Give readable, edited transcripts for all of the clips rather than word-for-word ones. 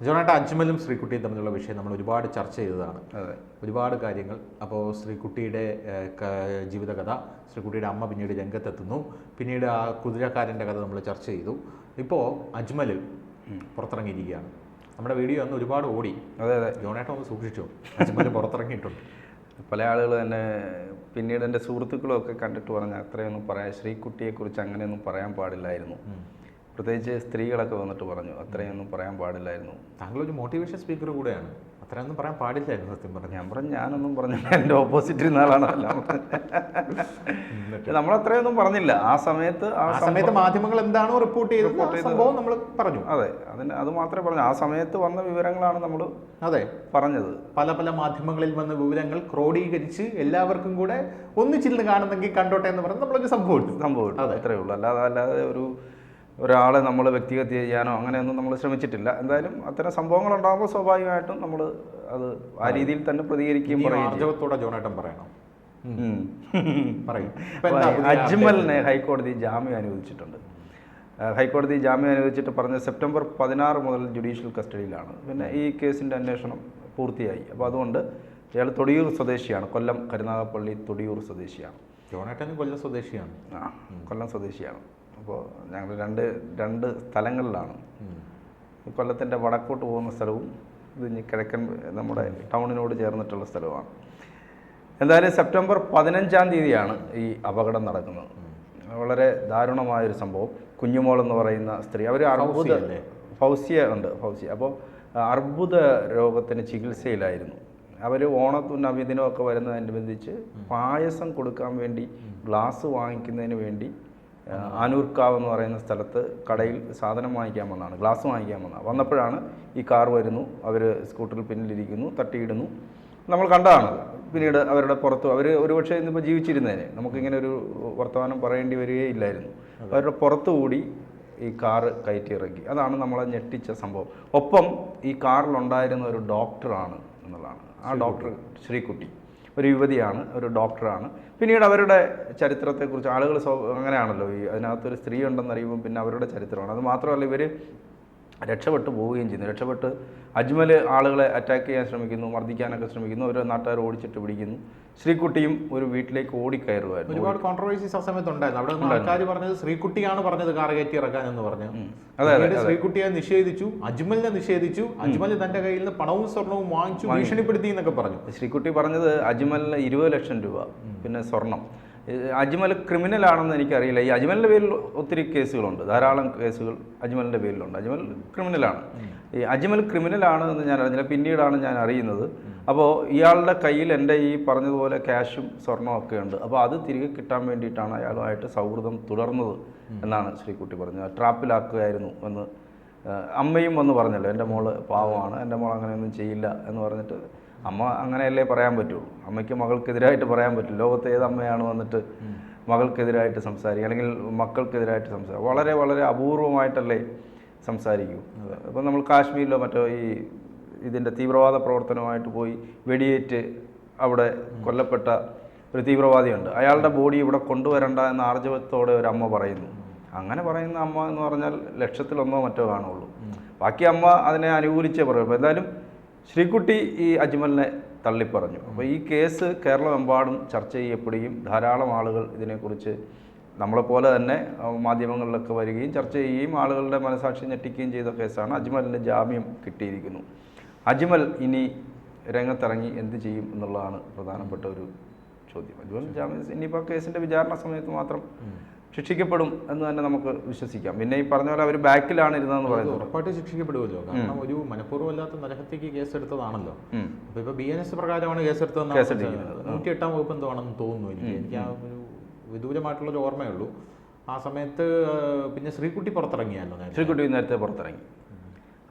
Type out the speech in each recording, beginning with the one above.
ജോണേട്ട, അജ്മലും ശ്രീകുട്ടിയും തമ്മിലുള്ള വിഷയം നമ്മൾ ഒരുപാട് ചർച്ച ചെയ്തതാണ്. അതെ, ഒരുപാട് കാര്യങ്ങൾ. അപ്പോൾ ശ്രീകുട്ടിയുടെ ജീവിതകഥ, ശ്രീകുട്ടിയുടെ അമ്മ പിന്നീട് രംഗത്തെത്തുന്നു, പിന്നീട് ആ കുതിരക്കാരൻ്റെ കഥ നമ്മൾ ചർച്ച ചെയ്തു. ഇപ്പോൾ അജ്മൽ പുറത്തിറങ്ങിയിരിക്കുകയാണ്. നമ്മുടെ വീഡിയോ അന്ന് ഒരുപാട് ഓടി. അതെ അതെ, ജോണേട്ട ഒന്ന് സൂക്ഷിച്ചോ, അജ്മൽ പുറത്തിറങ്ങിയിട്ടുണ്ട്. പല ആളുകൾ തന്നെ പിന്നീട് എൻ്റെ സുഹൃത്തുക്കളും ഒക്കെ കണ്ടിട്ട് പറഞ്ഞാൽ അത്രയൊന്നും പറയാൻ, ശ്രീകുട്ടിയെക്കുറിച്ച് അങ്ങനെയൊന്നും പറയാൻ പാടില്ലായിരുന്നു. പ്രത്യേകിച്ച് സ്ത്രീകളൊക്കെ വന്നിട്ട് പറഞ്ഞു അത്രയൊന്നും പറയാൻ പാടില്ലായിരുന്നു. താങ്കളൊരു മോട്ടിവേഷൻ സ്പീക്കർ കൂടെയാണ്, അത്രയൊന്നും പറയാൻ പാടില്ലായിരുന്നു സത്യം പറഞ്ഞു. ഞാൻ പറഞ്ഞു ഞാനൊന്നും പറഞ്ഞില്ല, എൻ്റെ ഓപ്പോസിറ്റ് ഇരുന്ന ആളാണ് എല്ലാം. നമ്മളത്രയൊന്നും പറഞ്ഞില്ല ആ സമയത്ത്. ആ സമയത്ത് മാധ്യമങ്ങൾ എന്താണോ റിപ്പോർട്ട് ചെയ്തത് സംഭവം നമ്മൾ പറഞ്ഞു. അതെ, അത് മാത്രമേ പറഞ്ഞു. ആ സമയത്ത് വന്ന വിവരങ്ങളാണ് നമ്മൾ അതെ പറഞ്ഞത്. പല പല മാധ്യമങ്ങളിൽ വന്ന വിവരങ്ങൾ ക്രോഡീകരിച്ച് എല്ലാവർക്കും കൂടെ ഒന്നിച്ചിരുന്ന് കാണുന്നെങ്കിൽ കണ്ടോട്ടെ എന്ന് പറഞ്ഞ് നമ്മളൊരു സംഭവം അതെ, അത്രയേ ഉള്ളൂ. അല്ലാതെ ഒരാളെ നമ്മൾ വ്യക്തിഗത ചെയ്യാനോ അങ്ങനെയൊന്നും നമ്മൾ ശ്രമിച്ചിട്ടില്ല. എന്തായാലും അത്തരം സംഭവങ്ങൾ ഉണ്ടാകുമ്പോൾ സ്വാഭാവികമായിട്ടും നമ്മൾ അത് ആ രീതിയിൽ തന്നെ പ്രതികരിക്കുകയും ആർജവത്തോടെ ജോണേട്ടൻ പറയണം. അജ്മലിനെ ഹൈക്കോടതി ജാമ്യം അനുവദിച്ചിട്ടുണ്ട്. ഹൈക്കോടതി ജാമ്യം അനുവദിച്ചിട്ട് പറഞ്ഞ സെപ്റ്റംബർ 16 മുതൽ ജുഡീഷ്യൽ കസ്റ്റഡിയിലാണ്. പിന്നെ ഈ കേസിൻ്റെ അന്വേഷണം പൂർത്തിയായി. അപ്പോൾ അതുകൊണ്ട് ഇയാൾ തൊടിയൂർ സ്വദേശിയാണ്, കൊല്ലം കരുനാഗപ്പള്ളി തൊടിയൂർ സ്വദേശിയാണ്. ജോണേട്ടനും കൊല്ലം സ്വദേശിയാണ്. കൊല്ലം സ്വദേശിയാണ്. അപ്പോൾ ഞങ്ങൾ രണ്ട് സ്ഥലങ്ങളിലാണ്. കൊല്ലത്തിൻ്റെ വടക്കോട്ട് പോകുന്ന സ്ഥലവും ഇത് കിഴക്കൻ നമ്മുടെ ടൗണിനോട് ചേർന്നിട്ടുള്ള സ്ഥലവുമാണ്. എന്തായാലും സെപ്റ്റംബർ 15 തീയതിയാണ് ഈ അപകടം നടക്കുന്നത്. വളരെ ദാരുണമായൊരു സംഭവം. കുഞ്ഞുമോൾ എന്ന് പറയുന്ന സ്ത്രീ, അവർ ഫൗസിയ. അപ്പോൾ അർബുദ രോഗത്തിന് ചികിത്സയിലായിരുന്നു. അവർ ഓണത്തും നബിദിനും ഒക്കെ വരുന്നതനുബന്ധിച്ച് പായസം കൊടുക്കാൻ വേണ്ടി ഗ്ലാസ് വാങ്ങിക്കുന്നതിന് വേണ്ടി ആനൂർക്കാവ് എന്ന് പറയുന്ന സ്ഥലത്ത് കടയിൽ സാധനം വാങ്ങിക്കാൻ വന്നതാണ്, ഗ്ലാസ് വാങ്ങിക്കാൻ വന്നപ്പോഴാണ് ഈ കാർ വരുന്നു. അവർ സ്കൂട്ടറിൽ പിന്നിലിരിക്കുന്നു, തട്ടിയിടുന്നു. നമ്മൾ കണ്ടതാണ്. പിന്നീട് അവരുടെ പുറത്ത് അവർ ഒരുപക്ഷെ ഇന്നിപ്പോൾ ജീവിച്ചിരുന്നതിന് നമുക്കിങ്ങനെ ഒരു വർത്തമാനം പറയേണ്ടി വരികയില്ലായിരുന്നു. അവരുടെ പുറത്തുകൂടി ഈ കാറ് കയറ്റിയിറക്കി. അതാണ് നമ്മളെ ഞെട്ടിച്ച സംഭവം. ഒപ്പം ഈ കാറിലുണ്ടായിരുന്ന ഒരു ഡോക്ടറാണ് എന്നുള്ളതാണ്. ആ ഡോക്ടർ ശ്രീകുട്ടി ഒരു യുവതിയാണ്, ഒരു ഡോക്ടറാണ്. പിന്നീട് അവരുടെ ചരിത്രത്തെക്കുറിച്ച് ആളുകൾ അങ്ങനെയാണല്ലോ, ഈ അതിനകത്തൊരു സ്ത്രീ ഉണ്ടെന്നറിയുമ്പോൾ പിന്നെ അവരുടെ ചരിത്രമാണ്. അത് മാത്രമല്ല, ഇവർ രക്ഷപ്പെട്ടു പോവുകയും ചെയ്യുന്നു. രക്ഷപ്പെട്ട് അജ്മൽ ആളുകളെ അറ്റാക്ക് ചെയ്യാൻ ശ്രമിക്കുന്നു, മർദ്ദിക്കാനൊക്കെ ശ്രമിക്കുന്നു. ഒരു നാട്ടുകാർ ഓടിച്ചിട്ട് പിടിക്കുന്നു. ശ്രീകുട്ടിയും ഒരു വീട്ടിലേക്ക് ഓടിക്കയറുമായിരുന്നു. ഒരുപാട് കോൺട്രവേഴ്സീസ് ആ സമയത്ത് ഉണ്ടായിരുന്നു. അവിടെ ആൾക്കാർ പറഞ്ഞത് ശ്രീകുട്ടിയാണ് പറഞ്ഞത് കാർ കയറ്റി ഇറക്കാൻ എന്ന് പറഞ്ഞു. ശ്രീകുട്ടിയെ നിഷേധിച്ചു, അജ്മലിനെ നിഷേധിച്ചു. അജ്മൽ തന്റെ കയ്യിൽ നിന്ന് പണവും സ്വർണവും വാങ്ങിച്ചു, ഭീഷണിപ്പെടുത്തി എന്നൊക്കെ പറഞ്ഞു. ശ്രീകുട്ടി പറഞ്ഞത് അജ്മലിന് 20 ലക്ഷം രൂപ, പിന്നെ സ്വർണം. അജ്മൽ ക്രിമിനലാണെന്ന് എനിക്കറിയില്ല. ഈ അജ്മലിൻ്റെ പേരിൽ ഒത്തിരി കേസുകളുണ്ട്, ധാരാളം കേസുകൾ അജ്മലിൻ്റെ പേരിലുണ്ട്. അജ്മൽ ക്രിമിനലാണ്. ഈ അജ്മൽ ക്രിമിനലാണ് എന്ന് ഞാൻ അറിഞ്ഞില്ല, പിന്നീടാണ് ഞാൻ അറിയുന്നത്. അപ്പോൾ ഇയാളുടെ കയ്യിൽ എൻ്റെ ഈ പറഞ്ഞതുപോലെ ക്യാഷും സ്വർണവും ഒക്കെ ഉണ്ട്. അപ്പോൾ അത് തിരികെ കിട്ടാൻ വേണ്ടിയിട്ടാണ് അയാളുമായിട്ട് സൗഹൃദം തുടർന്നത് എന്നാണ് ശ്രീകുട്ടി പറഞ്ഞത്. ട്രാപ്പിലാക്കുകയായിരുന്നു എന്ന് അമ്മയും വന്ന് പറഞ്ഞല്ലോ. എൻ്റെ മോള് പാവമാണ്, എൻ്റെ മോൾ അങ്ങനെയൊന്നും ചെയ്യില്ല എന്ന് പറഞ്ഞിട്ട്. അമ്മ അങ്ങനെയല്ലേ പറയാൻ പറ്റുള്ളൂ. അമ്മയ്ക്ക് മകൾക്കെതിരായിട്ട് പറയാൻ പറ്റില്ല. ലോകത്തെ ഏത് അമ്മയാണ് വന്നിട്ട് മകൾക്കെതിരായിട്ട് സംസാരിക്കുക, അല്ലെങ്കിൽ മക്കൾക്കെതിരായിട്ട് സംസാരിക്കുക? വളരെ വളരെ അപൂർവമായിട്ടല്ലേ സംസാരിക്കൂ. അപ്പോൾ നമ്മൾ കാശ്മീരിലോ മറ്റോ ഈ ഇതിൻ്റെ തീവ്രവാദ പ്രവർത്തനമായിട്ട് പോയി വെടിയേറ്റ് അവിടെ കൊല്ലപ്പെട്ട ഒരു തീവ്രവാദിയുണ്ട്. അയാളുടെ ബോഡി ഇവിടെ കൊണ്ടുവരണ്ട എന്ന ആർജവത്തോടെ ഒരു അമ്മ പറയുന്നു. അങ്ങനെ പറയുന്ന അമ്മ എന്ന് പറഞ്ഞാൽ ലക്ഷത്തിലൊന്നോ മറ്റോ കാണുള്ളൂ. ബാക്കി അമ്മ അതിനെ അനുകൂലിച്ചേ പറയും. അപ്പോൾ എന്തായാലും ശ്രീകുട്ടി ഈ അജ്മലിനെ തള്ളിപ്പറഞ്ഞു. അപ്പോൾ ഈ കേസ് കേരളമെമ്പാടും ചർച്ച ചെയ്യപ്പെടുകയും ധാരാളം ആളുകൾ ഇതിനെക്കുറിച്ച് നമ്മളെപ്പോലെ തന്നെ മാധ്യമങ്ങളിലൊക്കെ വരികയും ചർച്ച ചെയ്യുകയും ആളുകളുടെ മനസാക്ഷി ഞെട്ടിക്കുകയും ചെയ്ത കേസാണ്. അജ്മലിന് ജാമ്യം കിട്ടിയിരിക്കുന്നു. അജ്മൽ ഇനി രംഗത്തിറങ്ങി എന്ത് ചെയ്യും എന്നുള്ളതാണ് പ്രധാനപ്പെട്ട ഒരു ചോദ്യം. അജ്മൽ ജാമ്യം ഇനിയിപ്പോൾ കേസിൻ്റെ വിചാരണ സമയത്ത് മാത്രം ശിക്ഷിക്കപ്പെടും എന്ന് തന്നെ നമുക്ക് വിശ്വസിക്കാം. പിന്നെ ഈ പറഞ്ഞ പോലെ അവർ ബാക്കിലാണ് ഇരുന്നതെന്ന് പറയുന്നത് ഉറപ്പായിട്ട് ശിക്ഷിക്കപ്പെടുമല്ലോ. കാരണം ഒരു മനഃപൂർവ്വമല്ലാത്ത നരഹത്യക്ക് കേസെടുത്തതാണല്ലോ. അപ്പോൾ ഇപ്പോൾ BNS പ്രകാരമാണ് കേസെടുത്തതെന്ന് 108-ാം വകുപ്പ് എന്തോ ആണെന്ന് തോന്നുന്നു. എനിക്ക് ആ ഒരു വിദൂരമായിട്ടുള്ളൊരു ഓർമ്മയുള്ളൂ. ആ സമയത്ത് പിന്നെ ശ്രീകുട്ടി പുറത്തിറങ്ങിയല്ലോ. ശ്രീകുട്ടി നേരത്തെ പുറത്തിറങ്ങി.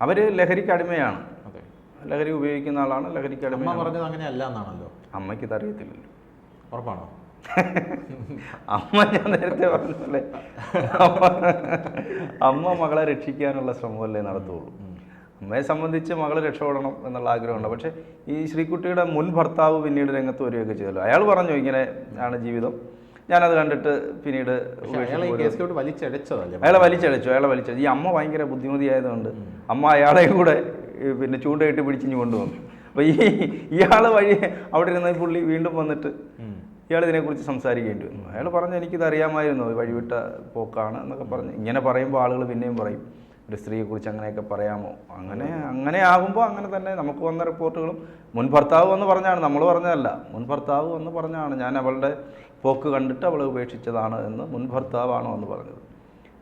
അവർ ലഹരിക്ക് അടിമയാണ്. അതെ, ലഹരി ഉപയോഗിക്കുന്ന ആളാണ്, ലഹരിക്ക് അടിമ. അമ്മ പറഞ്ഞത് അങ്ങനെ അല്ല എന്നാണല്ലോ. അമ്മയ്ക്ക് ഇത് അറിയത്തില്ലല്ലോ. ഉറപ്പാണോ? അമ്മ ഞാൻ നേരത്തെ പറഞ്ഞല്ലേ, അമ്മ മകളെ രക്ഷിക്കാനുള്ള ശ്രമമല്ലേ നടത്തുള്ളൂ. അമ്മയെ സംബന്ധിച്ച് മകൾ രക്ഷപ്പെടണം എന്നുള്ള ആഗ്രഹമുണ്ട്. പക്ഷേ ഈ ശ്രീകുട്ടിയുടെ മുൻ ഭർത്താവ് പിന്നീട് രംഗത്ത് വരികയൊക്കെ ചെയ്തല്ലോ. അയാൾ പറഞ്ഞു ഇങ്ങനെ ആണ് ജീവിതം, ഞാനത് കണ്ടിട്ട് പിന്നീട് അയാളെ വലിച്ചടിച്ചു. അയാളെ വലിച്ചടിച്ചു. ഈ അമ്മ ഭയങ്കര ബുദ്ധിമതിയായതുകൊണ്ട് അമ്മ അയാളെ കൂടെ പിന്നെ ചൂണ്ടയിട്ട് പിടിച്ചിഞ്ഞ് കൊണ്ടുവന്നു. അപ്പോൾ ഇയാൾ വഴി അവിടെ ഇരുന്ന പുള്ളി വീണ്ടും വന്നിട്ട് ഇയാൾ ഇതിനെക്കുറിച്ച് സംസാരിക്കേണ്ടി വന്നു. അയാൾ പറഞ്ഞു എനിക്കിത് അറിയാമായിരുന്നു, വഴിവിട്ട പോക്കാണ് എന്നൊക്കെ പറഞ്ഞ്. ഇങ്ങനെ പറയുമ്പോൾ ആളുകൾ പിന്നെയും പറയും ഒരു സ്ത്രീയെക്കുറിച്ച് അങ്ങനെയൊക്കെ പറയാമോ, അങ്ങനെ ആകുമ്പോൾ അങ്ങനെ തന്നെ. നമുക്ക് വന്ന റിപ്പോർട്ടുകളും മുൻ ഭർത്താവ് വന്ന് പറഞ്ഞാണ്, നമ്മൾ പറഞ്ഞതല്ല, മുൻ ഭർത്താവ് വന്ന് പറഞ്ഞാണ് ഞാൻ അവളുടെ പോക്ക് കണ്ടിട്ട് അവളെ ഉപേക്ഷിച്ചതാണ് എന്ന്. മുൻ ഭർത്താവാണ് വന്ന് പറഞ്ഞത്,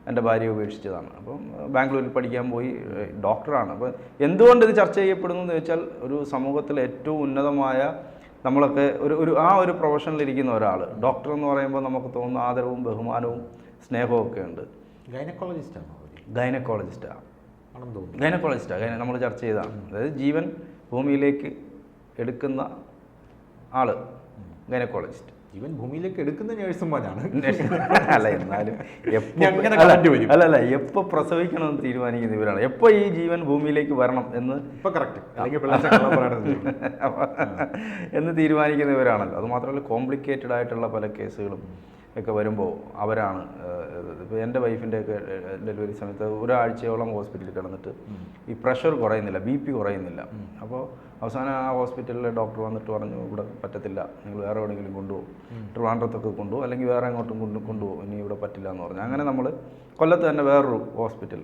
എൻ്റെ ഭാര്യ ഉപേക്ഷിച്ചതാണ്. അപ്പം ബാംഗ്ലൂരിൽ പഠിക്കാൻ പോയി, ഡോക്ടറാണ്. അപ്പോൾ എന്തുകൊണ്ട് ഇത് ചർച്ച ചെയ്യപ്പെടുന്നു എന്ന് ചോദിച്ചാൽ ഒരു സമൂഹത്തിൽ ഏറ്റവും ഉന്നതമായ നമ്മളൊക്കെ ഒരു പ്രൊഫഷനിലിരിക്കുന്ന ഒരാൾ, ഡോക്ടർ എന്ന് പറയുമ്പോൾ നമുക്ക് തോന്നുന്ന ആദരവും ബഹുമാനവും സ്നേഹവും ഒക്കെ ഉണ്ട്. ഗൈനക്കോളജിസ്റ്റാണ്, നമ്മൾ ചർച്ച ചെയ്തതാണ്. അതായത് ജീവൻ ഭൂമിയിലേക്ക് എടുക്കുന്ന ആള് ഗൈനക്കോളജിസ്റ്റ്. ജീവൻ ഭൂമിയിലേക്ക് എടുക്കുന്ന നേഴ്സുമാരാണ്. അല്ല, എന്നാലും അല്ലല്ല എപ്പോൾ പ്രസവിക്കണമെന്ന് തീരുമാനിക്കുന്ന ഇവരാണ്. എപ്പോൾ ഈ ജീവൻ ഭൂമിയിലേക്ക് വരണം എന്ന് എന്ന് തീരുമാനിക്കുന്ന ഇവരാണല്ലോ. അതുമാത്രമല്ല കോംപ്ലിക്കേറ്റഡ് ആയിട്ടുള്ള പല കേസുകളും ഒക്കെ വരുമ്പോൾ അവരാണ്. ഇപ്പോൾ എൻ്റെ വൈഫിൻ്റെയൊക്കെ ഡെലിവറി സമയത്ത് ഒരാഴ്ചയോളം ഹോസ്പിറ്റലിൽ കിടന്നിട്ട് ഈ പ്രഷർ കുറയുന്നില്ല, BP കുറയുന്നില്ല. അപ്പോൾ അവസാനം ആ ഹോസ്പിറ്റലിലെ ഡോക്ടർ വന്നിട്ട് പറഞ്ഞു ഇവിടെ പറ്റത്തില്ല, നിങ്ങൾ വേറെ എവിടെയെങ്കിലും കൊണ്ടുപോകും, ട്രിവാൻഡ്രത്തൊക്കെ കൊണ്ടുപോകും, അല്ലെങ്കിൽ വേറെ എങ്ങോട്ടും കൊണ്ടുപോകും, ഇനി ഇവിടെ പറ്റില്ല എന്ന് പറഞ്ഞു. അങ്ങനെ നമ്മൾ കൊല്ലത്ത് തന്നെ വേറൊരു ഹോസ്പിറ്റൽ,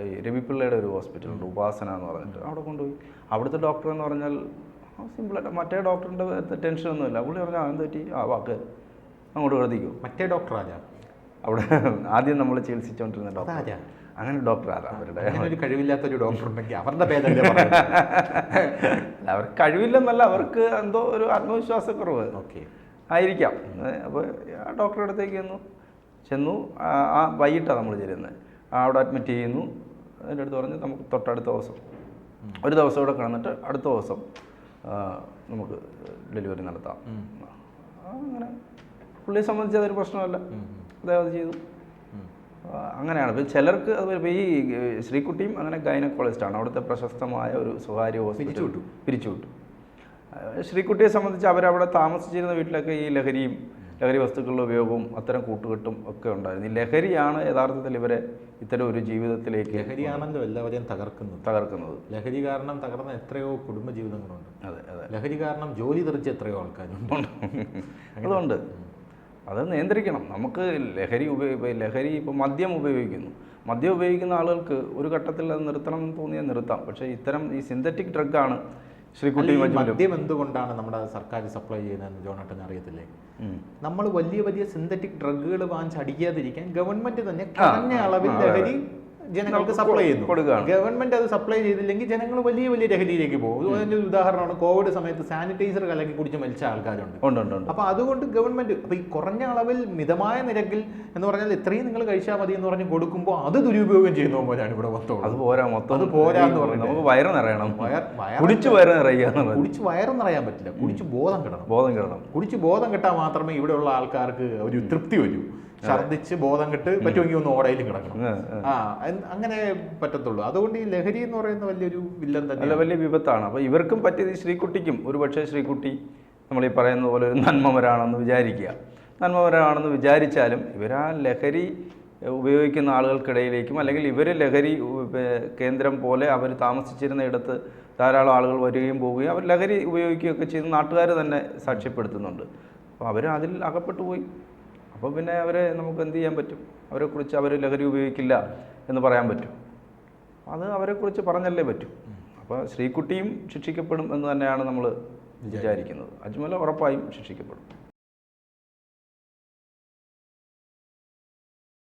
ഈ രവിപിള്ളയുടെ ഒരു ഹോസ്പിറ്റലുണ്ട്, ഉപാസന എന്ന് പറഞ്ഞിട്ട്, അവിടെ കൊണ്ടുപോയി. അവിടുത്തെ ഡോക്ടർ എന്ന് പറഞ്ഞാൽ സിമ്പിളായിട്ട് മറ്റേ ഡോക്ടറിൻ്റെ ടെൻഷനൊന്നുമില്ല. പുള്ളി പറഞ്ഞാൽ എന്ത് പറ്റി, വാക്ക് അങ്ങോട്ട് എഴുതിക്കും. മറ്റേ ഡോക്ടർ ആരാ അവിടെ ആദ്യം നമ്മൾ ചികിത്സിച്ചുകൊണ്ടിരുന്ന ഡോക്ടർ, അങ്ങനെ ഡോക്ടർ ആരാ അവരുടെ ഒരു കഴിവില്ലാത്തൊരു ഡോക്ടർ ഉണ്ടെങ്കിൽ അവരുടെ പേരല്ലേ അവർക്ക് കഴിവില്ലെന്നല്ല, അവർക്ക് എന്തോ ഒരു ആത്മവിശ്വാസക്കുറവ് ആയിരിക്കാം. അപ്പോൾ ആ ഡോക്ടറുടെ അടുത്തേക്ക് ചെന്നു. ആ വൈകിട്ടാണ് നമ്മൾ ചെല്ലുന്നത്. അവിടെ അഡ്മിറ്റ് ചെയ്യുന്നു. അതിൻ്റെ അടുത്ത് പറഞ്ഞ് നമുക്ക് തൊട്ടടുത്ത ദിവസം ഒരു ദിവസം ഇവിടെ കിടന്നിട്ട് അടുത്ത ദിവസം നമുക്ക് ഡെലിവറി നടത്താം. അങ്ങനെ പുള്ളിയെ സംബന്ധിച്ച് അതൊരു പ്രശ്നമല്ല, അദ്ദേഹം അത് ചെയ്തു. അങ്ങനെയാണ്. ഇപ്പോൾ ചിലർക്ക് അത് ഇപ്പോൾ ഈ ശ്രീകുട്ടിയും അങ്ങനെ ഗൈനക്കോളജിസ്റ്റാണ്, അവിടുത്തെ പ്രശസ്തമായ ഒരു സ്വകാര്യ ഹോസ്പിറ്റൽ പിരിച്ചുവിട്ടു. ശ്രീകുട്ടിയെ സംബന്ധിച്ച് അവരവിടെ താമസിച്ചിരുന്ന വീട്ടിലൊക്കെ ഈ ലഹരി വസ്തുക്കളുടെ ഉപയോഗവും അത്തരം കൂട്ടുകെട്ടും ഒക്കെ ഉണ്ടായിരുന്നു. ഈ ലഹരിയാണ് യഥാർത്ഥത്തിൽ ഇവരെ ഇത്തരം ഒരു ജീവിതത്തിലേക്ക്, ലഹരിയാണല്ലോ എല്ലാവരെയും തകർക്കുന്നത്. ലഹരി കാരണം തകർന്ന എത്രയോ കുടുംബജീവിതങ്ങളുണ്ട്. അതെ. ലഹരി കാരണം ജോലി തെറിച്ച് എത്രയോ ആൾക്കാരുണ്ട്. അതുകൊണ്ട് അത് നിയന്ത്രിക്കണം. നമുക്ക് ലഹരി ഇപ്പോൾ മദ്യം ഉപയോഗിക്കുന്ന ആളുകൾക്ക് ഒരു ഘട്ടത്തിൽ അത് നിർത്തണം എന്ന് തോന്നിയാൽ നിർത്താം. പക്ഷേ ഇത്തരം ഈ സിന്തറ്റിക് ഡ്രഗാണ് ശ്രീകുട്ടി മദ്യം എന്തുകൊണ്ടാണ് നമ്മുടെ സർക്കാർ സപ്ലൈ ചെയ്യുന്നതെന്ന് ജോണേട്ടന് അറിയത്തില്ലേ? നമ്മൾ വലിയ സിന്തറ്റിക് ഡ്രഗുകൾ വാങ്ങിച്ചടിക്കാതിരിക്കാൻ ഗവൺമെന്റ് തന്നെ കുറഞ്ഞ അളവിൽ ലഹരി ജനങ്ങൾക്ക് സപ്ലൈ ചെയ്യുന്നു. ഗവൺമെന്റ് അത് സപ്ലൈ ചെയ്തില്ലെങ്കിൽ ജനങ്ങൾ വലിയ ലഹരിയിലേക്ക് പോകും. അതിന്റെ ഒരു ഉദാഹരണമാണ് കോവിഡ് സമയത്ത് സാനിറ്റൈസർ കലക്കി കുടിച്ച് മരിച്ച ആൾക്കാരുണ്ട്. അപ്പൊ അതുകൊണ്ട് ഗവൺമെന്റ് അപ്പൊ ഈ കുറഞ്ഞ അളവിൽ മിതമായ നിരക്കിൽ എന്ന് പറഞ്ഞാൽ ഇത്രയും നിങ്ങൾ കഴിച്ചാൽ മതി എന്ന് പറഞ്ഞ് കൊടുക്കുമ്പോൾ അത് ദുരുപയോഗം ചെയ്യുന്ന പോലെയാണ് ഇവിടെ മൊത്തം. അത് പോരാന്ന് പറഞ്ഞു. നമുക്ക് വയറ് നിറയണം, കുടിച്ച് വയറ് നിറയാൻ പറ്റില്ല, കുടിച്ച് ബോധം കിടണം. കുടിച്ച് ബോധം കിട്ടാൻ മാത്രമേ ഇവിടെയുള്ള ആൾക്കാർക്ക് ഒരു തൃപ്തി വരൂ. ഛർദ്ദിച്ച് ബോധം കെട്ട് പറ്റുമെങ്കിൽ ഒന്ന് ഓടയിലും കിടക്കണം. അങ്ങനെ പറ്റത്തുള്ളൂ. അതുകൊണ്ട് ഈ ലഹരി എന്ന് പറയുന്ന വലിയൊരു വില്ലൻ തന്നെ, വലിയ വിപത്താണ്. അപ്പോൾ ഇവർക്കും പറ്റിയത് ശ്രീകുട്ടിക്കും ഒരു പക്ഷേ ശ്രീകുട്ടി നമ്മൾ ഈ പറയുന്ന പോലെ ഒരു നന്മമരാണെന്ന് വിചാരിച്ചാലും ഇവരാ ലഹരി ഉപയോഗിക്കുന്ന ആളുകൾക്കിടയിലേക്കും, അല്ലെങ്കിൽ ഇവർ ലഹരി കേന്ദ്രം പോലെ അവർ താമസിച്ചിരുന്ന ഇടത്ത് ധാരാളം ആളുകൾ വരികയും പോവുകയും അവർ ലഹരി ഉപയോഗിക്കുകയൊക്കെ ചെയ്ത് നാട്ടുകാർ തന്നെ സാക്ഷ്യപ്പെടുത്തുന്നുണ്ട്. അപ്പോൾ അവർ അതിൽ അകപ്പെട്ടു പോയി. അപ്പോൾ പിന്നെ അവരെ നമുക്ക് എന്ത് ചെയ്യാൻ പറ്റും? അവരെക്കുറിച്ച് അവർ ലഹരി ഉപയോഗിക്കില്ല എന്ന് പറയാൻ പറ്റും? അത് അവരെക്കുറിച്ച് പറഞ്ഞല്ലേ പറ്റും. അപ്പോൾ ശ്രീകുട്ടിയും ശിക്ഷിക്കപ്പെടും എന്ന് തന്നെയാണ് നമ്മൾ വിചാരിക്കുന്നത്. അജ്മൽ ഉറപ്പായും ശിക്ഷിക്കപ്പെടും.